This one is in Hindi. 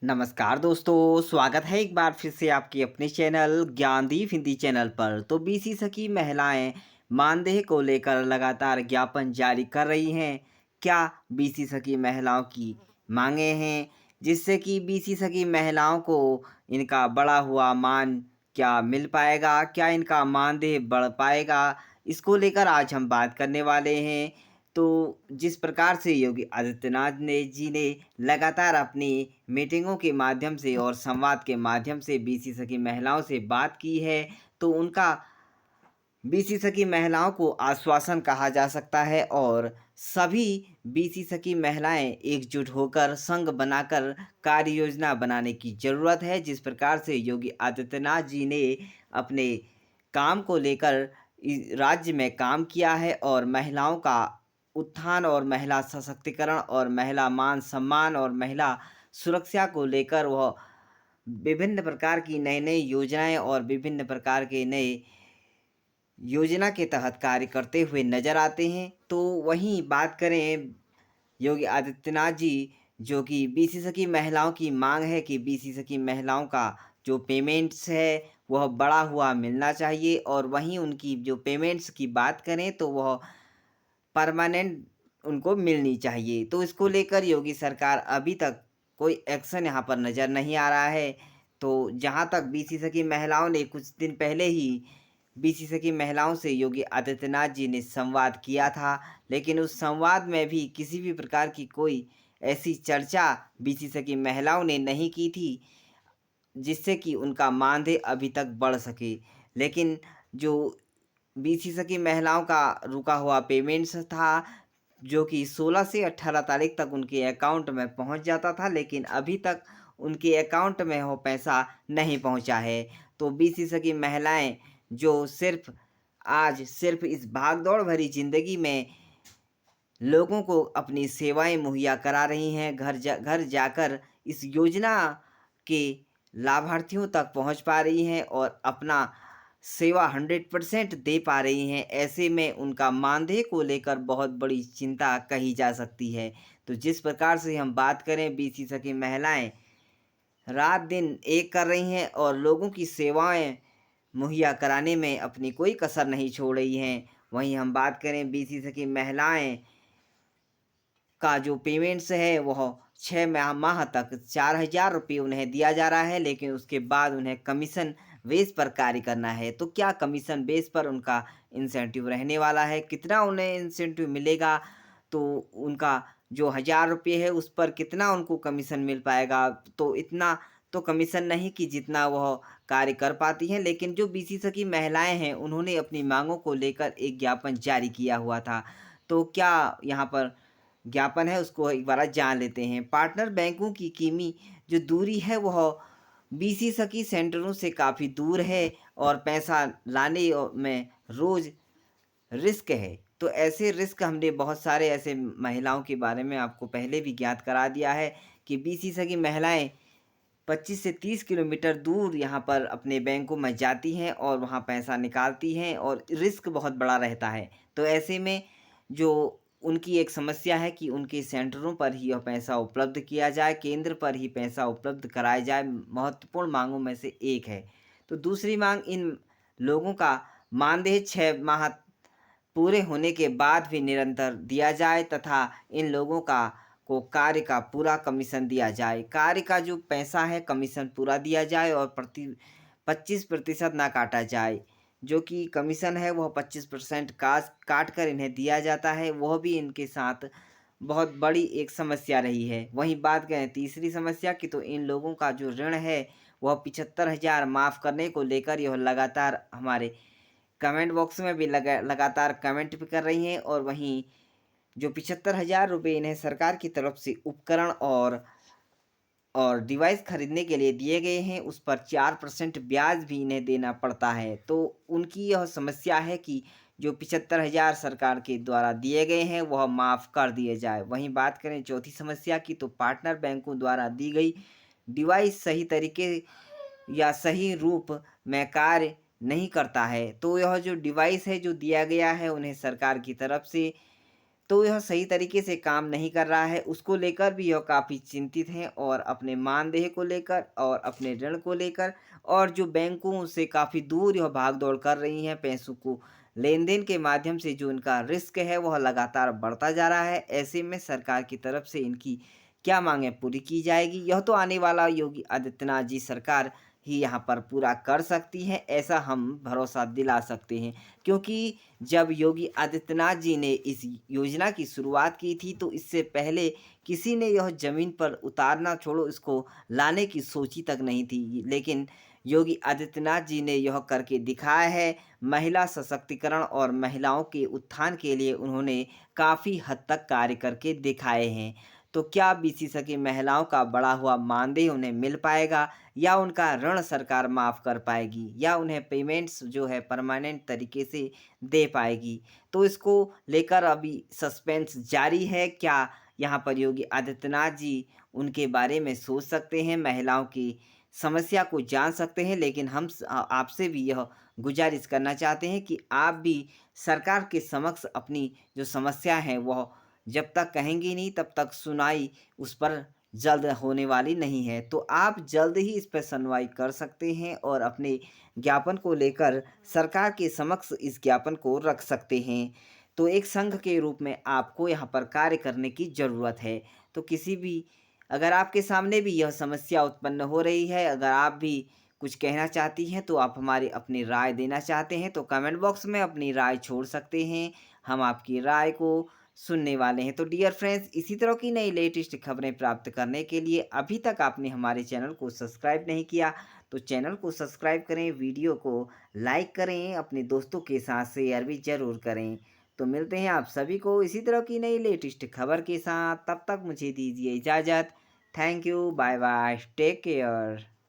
नमस्कार दोस्तों, स्वागत है एक बार फिर से आपके अपने चैनल ज्ञानदीप हिंदी चैनल पर। तो बीसी सखी महिलाएं मानदेय को लेकर लगातार ज्ञापन जारी कर रही हैं। क्या बीसी सखी महिलाओं की मांगे हैं जिससे कि बीसी सखी महिलाओं को इनका बढ़ा हुआ मान क्या मिल पाएगा, क्या इनका मानदेय बढ़ पाएगा, इसको लेकर आज हम बात करने वाले हैं। तो जिस प्रकार से योगी आदित्यनाथ ने जी ने लगातार अपनी मीटिंगों के माध्यम से और संवाद के माध्यम से बीसी सखी महिलाओं से बात की है, तो उनका बीसी सखी महिलाओं को आश्वासन कहा जा सकता है और सभी बीसी सखी महिलाएं एकजुट होकर संघ बनाकर कार्य योजना बनाने की ज़रूरत है। जिस प्रकार से योगी आदित्यनाथ जी ने अपने काम को लेकर राज्य में काम किया है और महिलाओं का उत्थान और महिला सशक्तिकरण और महिला मान सम्मान और महिला सुरक्षा को लेकर वह विभिन्न प्रकार की नई नई योजनाएं और विभिन्न प्रकार के नए योजना के तहत कार्य करते हुए नजर आते हैं। तो वहीं बात करें योगी आदित्यनाथ जी, जो कि बीसी सखी महिलाओं की मांग है कि बीसी सखी महिलाओं का जो पेमेंट्स है वह बढ़ा हुआ मिलना चाहिए और वहीं उनकी जो पेमेंट्स की बात करें तो वह परमानेंट उनको मिलनी चाहिए। तो इसको लेकर योगी सरकार अभी तक कोई एक्शन यहाँ पर नज़र नहीं आ रहा है। तो जहाँ तक बीसी सखी महिलाओं ने कुछ दिन पहले ही बीसी सखी महिलाओं से योगी आदित्यनाथ जी ने संवाद किया था, लेकिन उस संवाद में भी किसी भी प्रकार की कोई ऐसी चर्चा बीसी सखी महिलाओं ने नहीं की थी जिससे कि उनका मानदेय अभी तक बढ़ सके। लेकिन जो बीसी सखी महिलाओं का रुका हुआ पेमेंट्स था, जो कि 16 से 18 तारीख तक उनके अकाउंट में पहुंच जाता था, लेकिन अभी तक उनके अकाउंट में वो पैसा नहीं पहुंचा है। तो बीसी सखी महिलाएं जो आज सिर्फ इस भाग-दौड़ भरी ज़िंदगी में लोगों को अपनी सेवाएँ मुहैया करा रही हैं, घर जाकर इस योजना के लाभार्थियों तक पहुँच पा रही हैं और अपना सेवा 100% दे पा रही हैं। ऐसे में उनका मानदेय को लेकर बहुत बड़ी चिंता कही जा सकती है। तो जिस प्रकार से हम बात करें, बीसी सखी महिलाएँ रात-दिन एक कर रही हैं और लोगों की सेवाएँ मुहैया कराने में अपनी कोई कसर नहीं छोड़ रही हैं। वहीं हम बात करें बीसी सखी महिलाएँ का जो पेमेंट्स है वह 6 माह तक 4,000 रुपये उन्हें दिया जा रहा है, लेकिन उसके बाद उन्हें कमीशन बेस पर कार्य करना है। तो क्या कमीशन बेस पर उनका इंसेंटिव रहने वाला है? कितना उन्हें इंसेंटिव मिलेगा? तो उनका जो 1,000 रुपये है उस पर कितना उनको कमीशन मिल पाएगा? तो इतना तो कमीशन नहीं कि जितना वह कार्य कर पाती हैं, लेकिन जो बीसी सखी महिलाएँ हैं उन्होंने अपनी माँगों को लेकर एक ज्ञापन जारी किया हुआ था। तो क्या यहाँ पर ज्ञापन है उसको एक बार जान लेते हैं। पार्टनर बैंकों की कीमी जो दूरी है वह बीसी सखी सेंटरों से काफ़ी दूर है और पैसा लाने में रोज़ रिस्क है। तो ऐसे रिस्क हमने बहुत सारे ऐसे महिलाओं के बारे में आपको पहले भी ज्ञात करा दिया है कि बीसी सखी महिलाएँ 25 से 30 किलोमीटर दूर यहाँ पर अपने बैंकों में जाती हैं और वहाँ पैसा निकालती हैं और रिस्क बहुत बड़ा रहता है। तो ऐसे में जो उनकी एक समस्या है कि उनके सेंटरों पर ही यह पैसा उपलब्ध किया जाए, केंद्र पर ही पैसा उपलब्ध कराया जाए, महत्वपूर्ण माँगों में से एक है। तो दूसरी माँग इन लोगों का मानदेय 6 माह पूरे होने के बाद भी निरंतर दिया जाए तथा इन लोगों का को कार्य का पूरा कमीशन दिया जाए। कार्य का जो पैसा है कमीशन पूरा दिया जाए और प्रति 25% ना काटा जाए। जो कि कमीशन है वह 25% काट कर इन्हें दिया जाता है, वह भी इनके साथ बहुत बड़ी एक समस्या रही है। वहीं बात करें तीसरी समस्या की, तो इन लोगों का जो ऋण है वह 75,000 माफ़ करने को लेकर यह लगातार हमारे कमेंट बॉक्स में भी लगातार कमेंट भी कर रही हैं और वहीं जो 75,000 रुपये इन्हें सरकार की तरफ से उपकरण और डिवाइस खरीदने के लिए दिए गए हैं, उस पर 4% ब्याज भी इन्हें देना पड़ता है। तो उनकी यह समस्या है कि जो 75,000 सरकार के द्वारा दिए गए हैं, वह माफ़ कर दिए जाए। वहीं बात करें चौथी समस्या की, तो पार्टनर बैंकों द्वारा दी गई डिवाइस सही तरीके या सही रूप में कार्य नहीं करता है। तो यह जो डिवाइस है जो दिया गया है उन्हें सरकार की तरफ से तो यह सही तरीके से काम नहीं कर रहा है, उसको लेकर भी यह काफ़ी चिंतित हैं और अपने मानदेय को लेकर और अपने ऋण को लेकर और जो बैंकों से काफ़ी दूर यह भाग-दौड़ कर रही हैं, पैसों को लेन-देन के माध्यम से जो इनका रिस्क है, वह लगातार बढ़ता जा रहा है। ऐसे में सरकार की तरफ से इनकी क्या माँगें पूरी की जाएगी? यह तो आने वाला योगी आदित्यनाथ जी सरकार ही यहाँ पर पूरा कर सकती है, ऐसा हम भरोसा दिला सकते हैं। क्योंकि जब योगी आदित्यनाथ जी ने इस योजना की शुरुआत की थी, तो इससे पहले किसी ने यह ज़मीन पर उतारना छोड़ो, इसको लाने की सोची तक नहीं थी। लेकिन योगी आदित्यनाथ जी ने यह करके दिखाया है। महिला सशक्तिकरण और महिलाओं के उत्थान के लिए उन्होंने काफ़ी हद तक कार्य करके दिखाए हैं। तो क्या बीसी सखी महिलाओं का बढ़ा हुआ मानदेय उन्हें मिल पाएगा या उनका ऋण सरकार माफ़ कर पाएगी या उन्हें पेमेंट्स जो है परमानेंट तरीके से दे पाएगी? तो इसको लेकर अभी सस्पेंस जारी है। क्या यहाँ पर योगी आदित्यनाथ जी उनके बारे में सोच सकते हैं, महिलाओं की समस्या को जान सकते हैं? लेकिन हम आपसे भी यह गुज़ारिश करना चाहते हैं कि आप भी सरकार के समक्ष अपनी जो समस्या है वह जब तक कहेंगी नहीं तब तक सुनवाई उस पर जल्द होने वाली नहीं है। तो आप जल्द ही इस पे सुनवाई कर सकते हैं और अपने ज्ञापन को लेकर सरकार के समक्ष इस ज्ञापन को रख सकते हैं। तो एक संघ के रूप में आपको यहाँ पर कार्य करने की ज़रूरत है। तो किसी भी अगर आपके सामने भी यह समस्या उत्पन्न हो रही है, अगर आप भी कुछ कहना चाहती हैं, तो आप हमारी अपनी राय देना चाहते हैं, तो कमेंट बॉक्स में अपनी राय छोड़ सकते हैं। हम आपकी राय को सुनने वाले हैं। तो डियर फ्रेंड्स, इसी तरह की नई लेटेस्ट खबरें प्राप्त करने के लिए अभी तक आपने हमारे चैनल को सब्सक्राइब नहीं किया, तो चैनल को सब्सक्राइब करें, वीडियो को लाइक करें, अपने दोस्तों के साथ शेयर भी ज़रूर करें। तो मिलते हैं आप सभी को इसी तरह की नई लेटेस्ट खबर के साथ, तब तक मुझे दीजिए इजाज़त। Thank you, bye bye, take care.